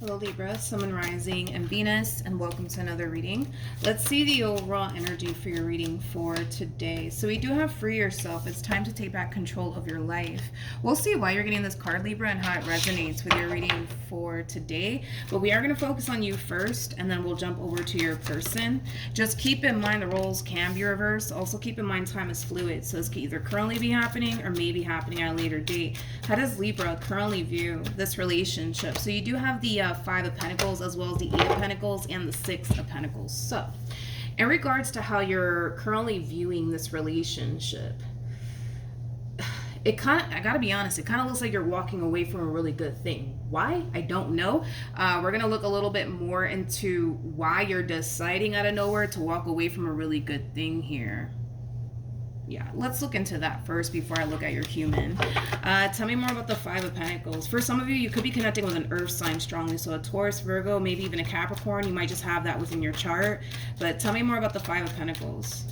Hello Libra, Sun, Moon, Rising, and Venus, and welcome to another reading. Let's see the overall energy for your reading for today. So we do have Free Yourself. It's time to take back control of your life. We'll see why you're getting this card, Libra, and how it resonates with your reading for today. But we are going to focus on you first, and then we'll jump over to your person. Just keep in mind the roles can be reversed. Also keep in mind time is fluid, so this could either currently be happening or maybe happening at a later date. How does Libra currently view this relationship? So you do have the Five of Pentacles, as well as the Eight of Pentacles and the Six of Pentacles. So in regards to how you're currently viewing this relationship, I gotta be honest, it kind of looks like you're walking away from a really good thing. Why? I don't know. We're gonna look a little bit more into why you're deciding out of nowhere to walk away from a really good thing here. Yeah, let's look into that first before I look at your human. Tell me more about the Five of Pentacles. For some of you, you could be connecting with an earth sign strongly. So a Taurus, Virgo, maybe even a Capricorn. You might just have that within your chart. But tell me more about the Five of Pentacles.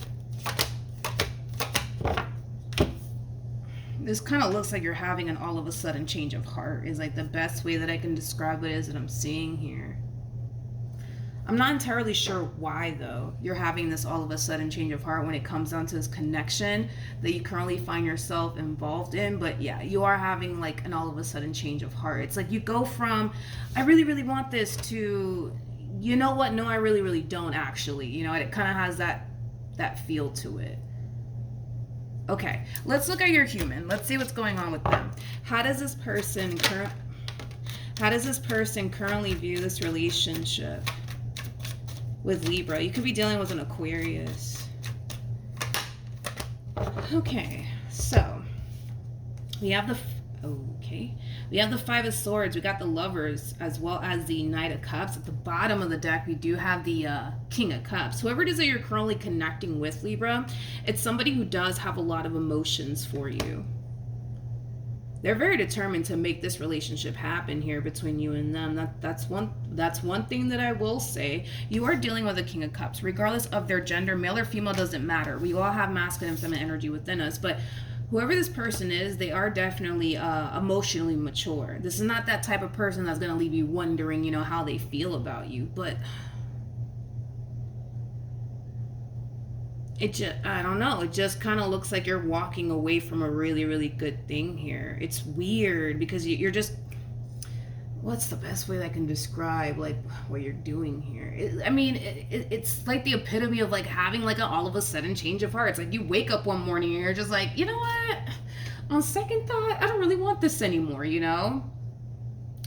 This kind of looks like you're having an all of a sudden change of heart is like the best way that I can describe it is that I'm seeing here. I'm not entirely sure why, though, you're having this all of a sudden change of heart when it comes down to this connection that you currently find yourself involved in. But yeah, you are having like an all of a sudden change of heart. It's like you go from, I really, really want this to, you know what? No, I really, really don't actually. You know, it kind of has that feel to it. Okay, let's look at your human. Let's see what's going on with them. How does this person currently view this relationship with Libra? You could be dealing with an Aquarius. Okay, so we have the Five of Swords. We got the Lovers as well as the Knight of Cups. At the bottom of the deck, we do have the King of Cups. Whoever it is that you're currently connecting with, Libra, it's somebody who does have a lot of emotions for you. They're very determined to make this relationship happen here between you and them. That's one thing that I will say. You are dealing with a King of Cups, regardless of their gender, male or female, doesn't matter. We all have masculine and feminine energy within us, but whoever this person is, they are definitely emotionally mature. This is not that type of person that's going to leave you wondering, you know, how they feel about you, but I don't know. It just kind of looks like you're walking away from a really, really good thing here. It's weird because you're just, what's the best way that I can describe like what you're doing here? It's like the epitome of like having like an all of a sudden change of heart. It's like you wake up one morning and you're just like, you know what? On second thought, I don't really want this anymore, you know?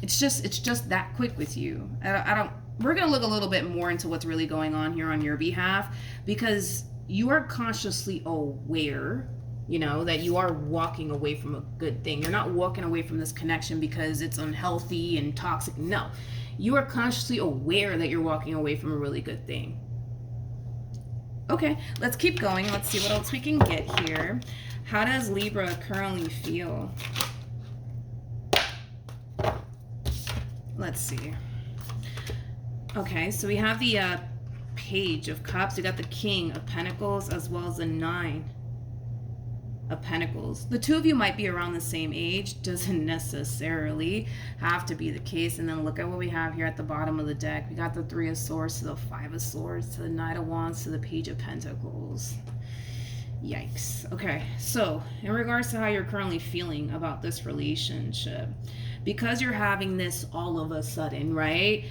It's just that quick with you. We're going to look a little bit more into what's really going on here on your behalf because you are consciously aware, you know, that you are walking away from a good thing. You're not walking away from this connection because it's unhealthy and toxic. No, you are consciously aware that you're walking away from a really good thing. Okay, let's keep going. Let's see what else we can get here. How does Libra currently feel? Let's see. Okay, so we have the Page of Cups. We got the King of Pentacles as well as the Nine of Pentacles. The two of you might be around the same age. Doesn't necessarily have to be the case. And then look at what we have here at the bottom of the deck. We got the Three of Swords to the Five of Swords to the Knight of Wands to the Page of Pentacles. Yikes. Okay, so in regards to how you're currently feeling about this relationship, because you're having this all of a sudden, right?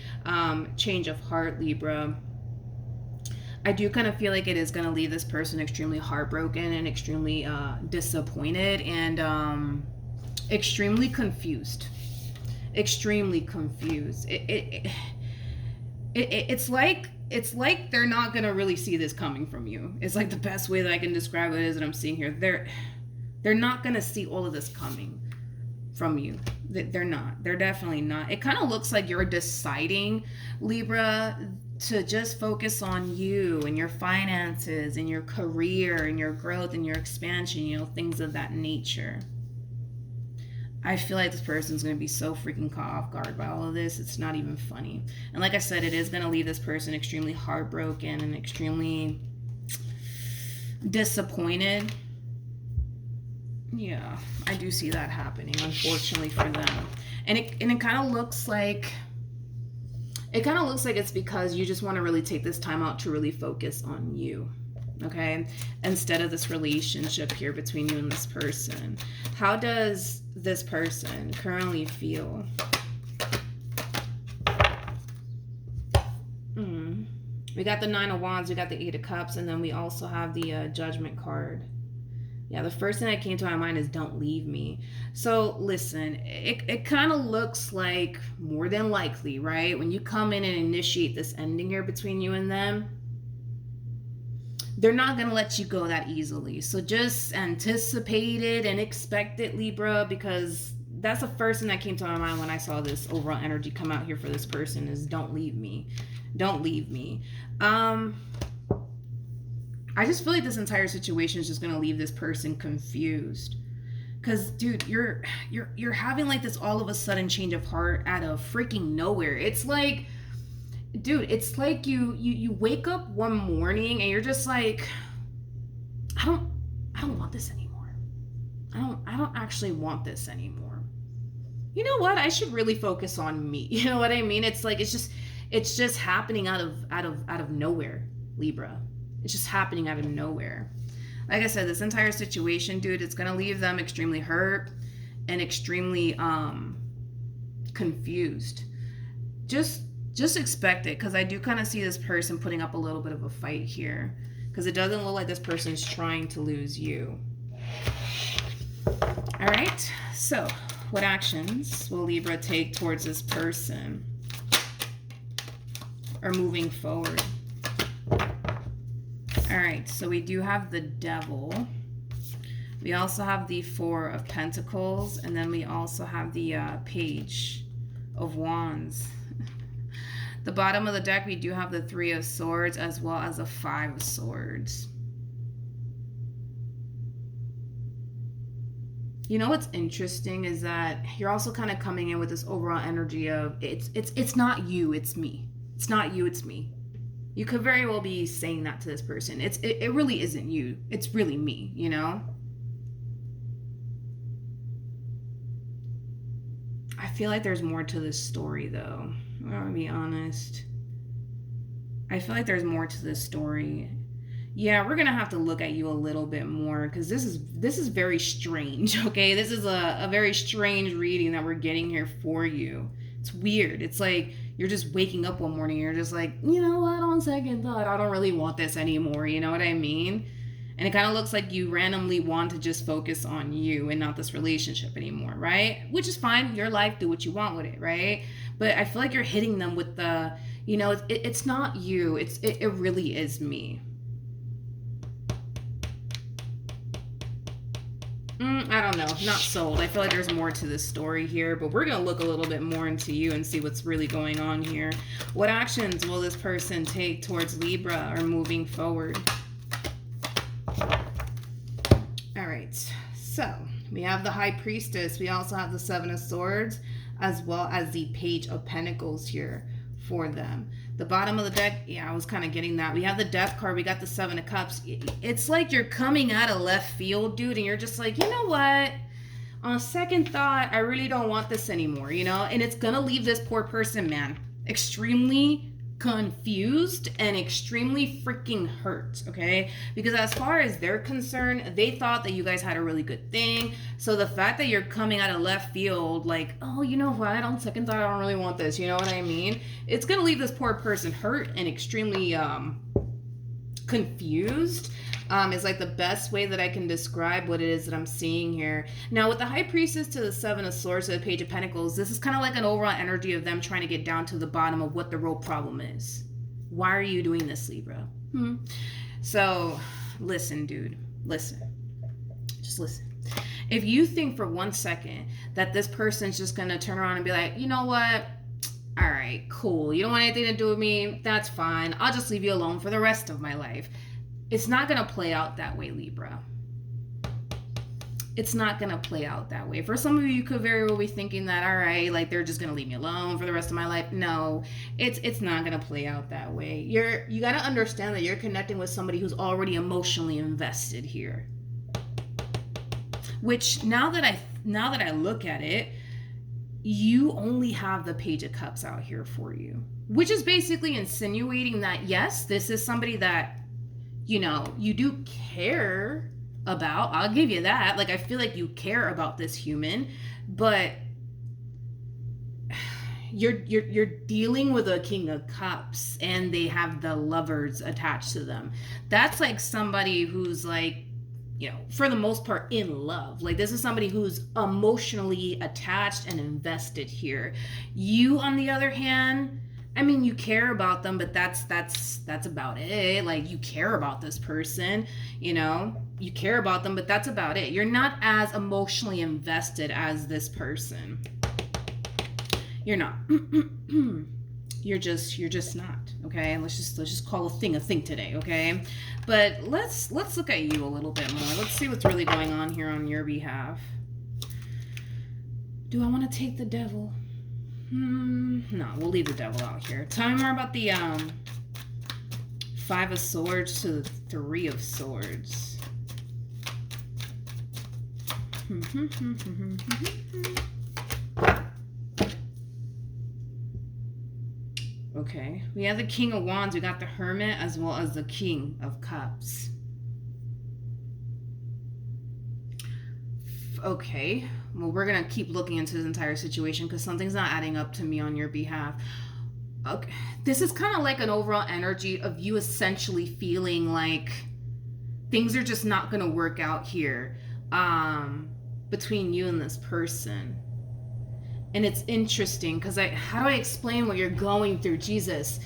Change of heart, Libra. I do kind of feel like it is going to leave this person extremely heartbroken and extremely disappointed and extremely confused. Extremely confused. It's like they're not going to really see this coming from you. It's like the best way that I can describe it is that I'm seeing here. They're not going to see all of this coming from you. They're not. They're definitely not. It kind of looks like you're deciding, Libra, to just focus on you and your finances and your career and your growth and your expansion, you know, things of that nature. I feel like this person's going to be so freaking caught off guard by all of this. It's not even funny. And like I said, it is going to leave this person extremely heartbroken and extremely disappointed. Yeah, I do see that happening, unfortunately for them. And it kind of looks like It kind of looks like it's because you just want to really take this time out to really focus on you, okay? Instead of this relationship here between you and this person. How does this person currently feel? We got the Nine of Wands, we got the Eight of Cups, and then we also have the Judgment card. Yeah, the first thing that came to my mind is don't leave me. So listen, it kind of looks like more than likely, right? When you come in and initiate this ending here between you and them, they're not going to let you go that easily. So just anticipate it and expect it, Libra, because that's the first thing that came to my mind when I saw this overall energy come out here for this person is don't leave me. Don't leave me. I just feel like this entire situation is just gonna leave this person confused. Cause dude, you're having like this all of a sudden change of heart out of freaking nowhere. It's like, dude, it's like you wake up one morning and you're just like, I don't want this anymore. I don't actually want this anymore. You know what? I should really focus on me. You know what I mean? It's like it's just happening out of nowhere, Libra. It's just happening out of nowhere. Like I said, this entire situation, dude, it's going to leave them extremely hurt and extremely confused. Just expect it, because I do kind of see this person putting up a little bit of a fight here, because it doesn't look like this person is trying to lose you. All right. So what actions will Libra take towards this person or moving forward? All right, so we do have the Devil. We also have the Four of Pentacles, and then we also have the Page of Wands. The bottom of the deck, we do have the Three of Swords as well as the Five of Swords. You know what's interesting is that you're also kind of coming in with this overall energy of it's not you, it's me. It's not you, it's me. You could very well be saying that to this person. It really isn't you. It's really me, you know? I feel like there's more to this story, though. I'm gonna be honest. I feel like there's more to this story. Yeah, we're gonna have to look at you a little bit more, because this is very strange, okay? This is a very strange reading that we're getting here for you. It's weird. It's like you're just waking up one morning and you're just like, you know what, on second thought, I don't really want this anymore. You know what I mean? And it kind of looks like you randomly want to just focus on you and not this relationship anymore, right? Which is fine. Your life, do what you want with it, right? But I feel like you're hitting them with the, you know, it's not you. It really is me. I don't know. Not sold. I feel like there's more to this story here, but we're going to look a little bit more into you and see what's really going on here. What actions will this person take towards Libra or moving forward? All right. So we have the High Priestess. We also have the Seven of Swords as well as the Page of Pentacles here for them. The bottom of the deck, yeah, I was kind of getting that. We have the Death card. We got the Seven of Cups. It's like you're coming out of left field, dude, and you're just like, you know what? On second thought, I really don't want this anymore, you know? And it's going to leave this poor person, man, extremely confused and extremely freaking hurt, okay? Because as far as they're concerned, they thought that you guys had a really good thing. So the fact that you're coming out of left field like, oh, you know what, on second thought, I don't really want this, you know what I mean? It's gonna leave this poor person hurt and extremely confused. Is like the best way that I can describe what it is that I'm seeing here. Now with the High Priestess to the Seven of Swords to the Page of Pentacles, this is kind of like an overall energy of them trying to get down to the bottom of what the real problem is. Why are you doing this, Libra? So listen, dude, listen. Just listen. If you think for 1 second that this person's just gonna turn around and be like, you know what? All right, cool. You don't want anything to do with me? That's fine. I'll just leave you alone for the rest of my life. It's not going to play out that way, Libra. It's not going to play out that way. For some of you could very well be thinking that, all right, like they're just going to leave me alone for the rest of my life. No, it's not going to play out that way. You got to understand that you're connecting with somebody who's already emotionally invested here. Which now that I look at it, you only have the Page of Cups out here for you, which is basically insinuating that, yes, this is somebody that, you know, you do care about. I'll give you that. Like, I feel like you care about this human, but you're dealing with a King of Cups and they have the Lovers attached to them. That's like somebody who's like, you know, for the most part in love. Like, this is somebody who's emotionally attached and invested here. You, on the other hand, I mean, you care about them, but that's about it. Like, you care about this person, you know, you care about them, but that's about it. You're not as emotionally invested as this person. You're not. You're just not. Okay, let's just call a thing today. Okay, but let's look at you a little bit more. Let's see what's really going on here on your behalf. Do I want to take the devil? No, we'll leave the devil out here. Tell me more about the 5 of Swords to the 3 of Swords. Okay, we have the King of Wands, we got the Hermit, as well as the King of Cups. Okay, well, we're gonna keep looking into this entire situation because something's not adding up to me on your behalf. Okay, this is kind of like an overall energy of you essentially feeling like things are just not gonna work out here between you and this person. And it's interesting because how do I explain what you're going through? Jesus,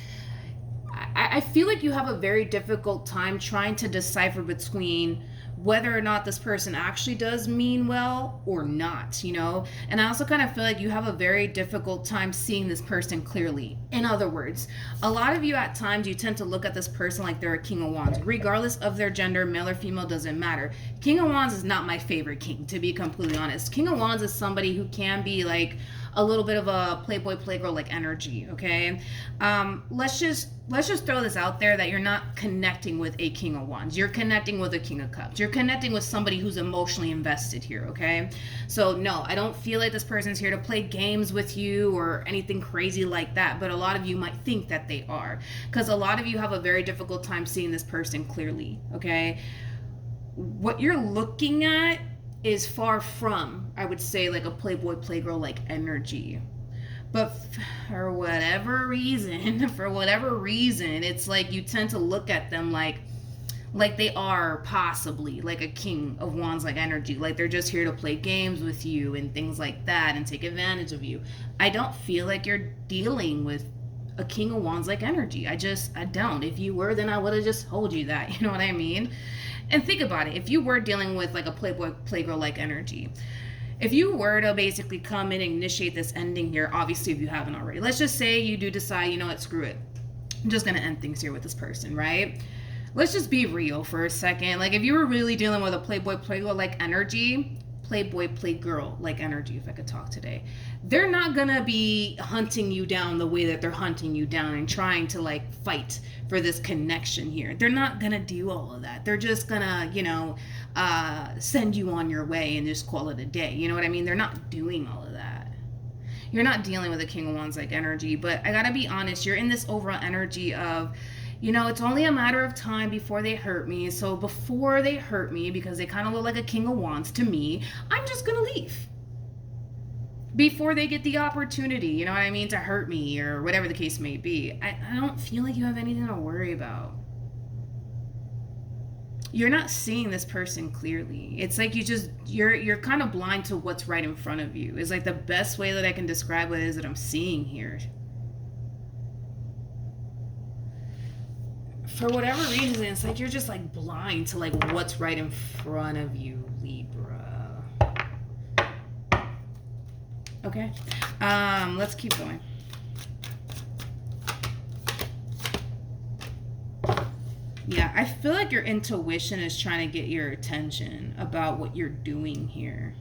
I feel like you have a very difficult time trying to decipher between whether or not this person actually does mean well or not, you know? And I also kind of feel like you have a very difficult time seeing this person clearly. In other words, a lot of you at times, you tend to look at this person like they're a King of Wands, regardless of their gender, male or female, doesn't matter. King of Wands is not my favorite king, to be completely honest. King of Wands is somebody who can be like a little bit of a playboy playgirl like energy. Okay, let's just throw this out there that you're not connecting with a King of Wands. You're connecting with a King of Cups. You're connecting with somebody who's emotionally invested here. Okay, so no, I don't feel like this person's here to play games with you or anything crazy like that, but a lot of you might think that they are, because a lot of you have a very difficult time seeing this person clearly. Okay, what you're looking at is far from, I would say, like a playboy playgirl like energy. But for whatever reason, it's like you tend to look at them like they are possibly like a King of Wands like energy, like they're just here to play games with you and things like that and take advantage of you. I don't feel like you're dealing with a King of Wands like energy. I don't. If you were, then I would have just told you that. You know what I mean? And think about it. If you were dealing with like a playboy playgirl like energy, if you were to basically come in and initiate this ending here, obviously if you haven't already, let's just say you do decide, you know what, screw it, I'm just gonna end things here with this person, right? Let's just be real for a second. Like, if you were really dealing with a playboy playgirl like energy, playboy playgirl like energy, if I could talk today, they're not gonna be hunting you down the way that they're hunting you down and trying to like fight for this connection here. They're not gonna do all of that. They're just gonna, you know, send you on your way and just call it a day. You know what I mean? They're not doing all of that. You're not dealing with a King of Wands like energy, but I gotta be honest, you're in this overall energy of, you know, it's only a matter of time before they hurt me. So before they hurt me, because they kind of look like a King of Wands to me, I'm just gonna leave before they get the opportunity, you know what I mean, to hurt me or whatever the case may be. I don't feel like you have anything to worry about. You're not seeing this person clearly. It's like you're kind of blind to what's right in front of you. It's like the best way that I can describe what it is that I'm seeing here. For whatever reason, it's like you're just like blind to like what's right in front of you, Libra. Okay, let's keep going. Yeah, I feel like your intuition is trying to get your attention about what you're doing here.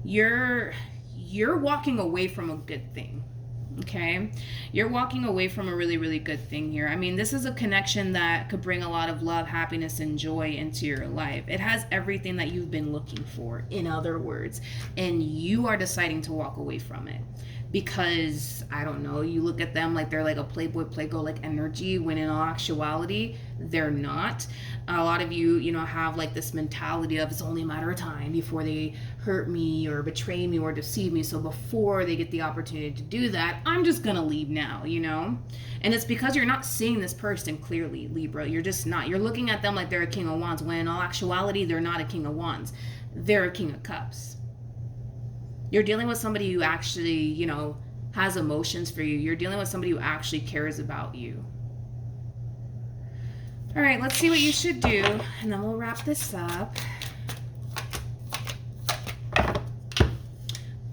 You're walking away from a good thing. Okay, you're walking away from a really, really good thing here. I mean, this is a connection that could bring a lot of love, happiness, and joy into your life. It has everything that you've been looking for, in other words, and you are deciding to walk away from it because, I don't know, you look at them like they're like a playboy, playgirl like energy, when in all actuality, they're not. A lot of you, you know, have like this mentality of it's only a matter of time before they hurt me or betray me or deceive me. So before they get the opportunity to do that, I'm just gonna leave now, you know? And it's because you're not seeing this person clearly, Libra. You're just not. You're looking at them like they're a king of wands, when in all actuality, they're not a king of wands. They're a king of cups. You're dealing with somebody who actually, you know, has emotions for you. You're dealing with somebody who actually cares about you. All right, let's see what you should do, and then we'll wrap this up.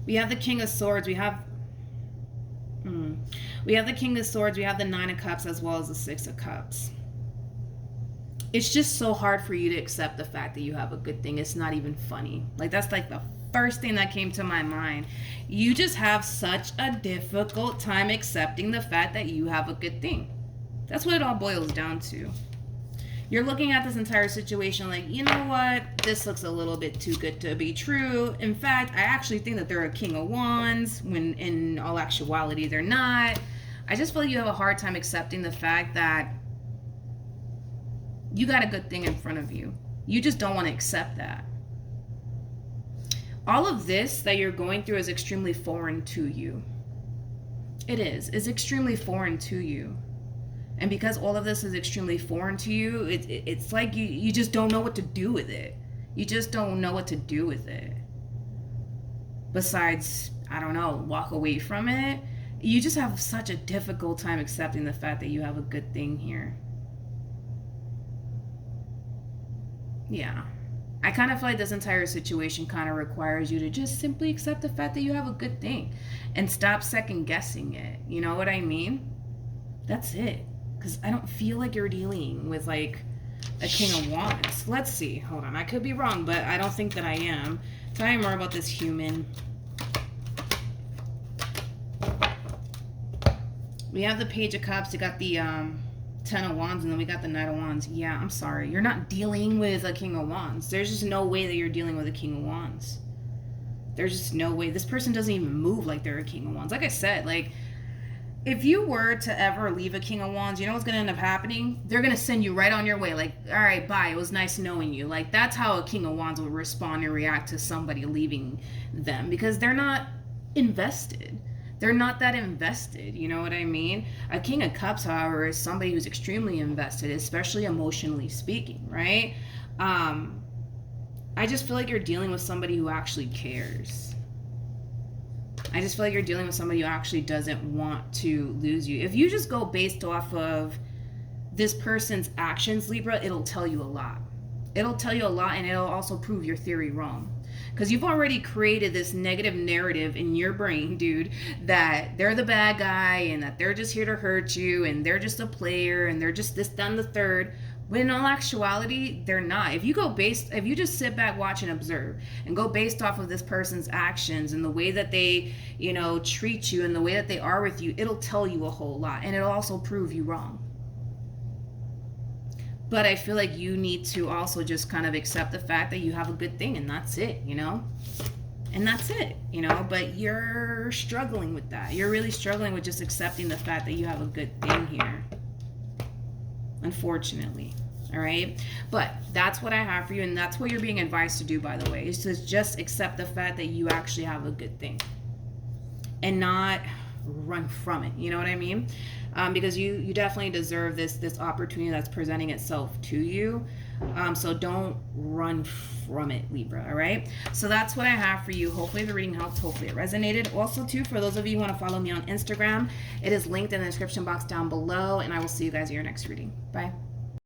We have the King of Swords. We have the King of Swords. We have the Nine of Cups, as well as the Six of Cups. It's just so hard for you to accept the fact that you have a good thing. It's not even funny. Like, that's like the first thing that came to my mind. You just have such a difficult time accepting the fact that you have a good thing. That's what it all boils down to. You're looking at this entire situation like, you know what? This looks a little bit too good to be true. In fact, I actually think that they're a King of Wands, when in all actuality, they're not. I just feel like you have a hard time accepting the fact that you got a good thing in front of you. You just don't want to accept that. All of this that you're going through is extremely foreign to you. It is. It's extremely foreign to you. And because all of this is extremely foreign to you, it's like you just don't know what to do with it. You just don't know what to do with it. Besides, I don't know, walk away from it. You just have such a difficult time accepting the fact that you have a good thing here. Yeah. I kind of feel like this entire situation kind of requires you to just simply accept the fact that you have a good thing and stop second guessing it. You know what I mean? That's it. Because I don't feel like you're dealing with like a King of Wands. Let's see. Hold on. I could be wrong, but I don't think that I am. Tell me more about this human. We have the Page of Cups. We got the Ten of Wands, and then we got the Knight of Wands. Yeah, I'm sorry. You're not dealing with a King of Wands. There's just no way that you're dealing with a King of Wands. There's just no way. This person doesn't even move like they're a King of Wands. Like I said, like, if you were to ever leave a King of Wands, you know what's going to end up happening? They're going to send you right on your way. Like, all right, bye. It was nice knowing you. Like, that's how a King of Wands will respond and react to somebody leaving them, because they're not invested. They're not that invested. You know what I mean? A King of Cups, however, is somebody who's extremely invested, especially emotionally speaking, right? I just feel like you're dealing with somebody who actually cares. I just feel like you're dealing with somebody who actually doesn't want to lose you. If you just go based off of this person's actions, Libra, it'll tell you a lot. It'll tell you a lot, and it'll also prove your theory wrong. Because you've already created this negative narrative in your brain, dude, that they're the bad guy and that they're just here to hurt you and they're just a player and they're just this, that, and the third. When in all actuality, they're not. If you just sit back, watch, and observe, and go based off of this person's actions and the way that they, you know, treat you and the way that they are with you, it'll tell you a whole lot, and it'll also prove you wrong. But I feel like you need to also just kind of accept the fact that you have a good thing, and that's it, you know? And that's it, you know? But you're struggling with that. You're really struggling with just accepting the fact that you have a good thing here. Unfortunately. All right? But that's what I have for you, and that's what you're being advised to do, by the way, is to just accept the fact that you actually have a good thing and not run from it. You know what I mean? Because you definitely deserve this opportunity that's presenting itself to you. So don't run from it, Libra. All right? So that's what I have for you. Hopefully the reading helped. Hopefully it resonated. Also, too, for those of you who want to follow me on Instagram, it is linked in the description box down below, and I will see you guys in your next reading. Bye.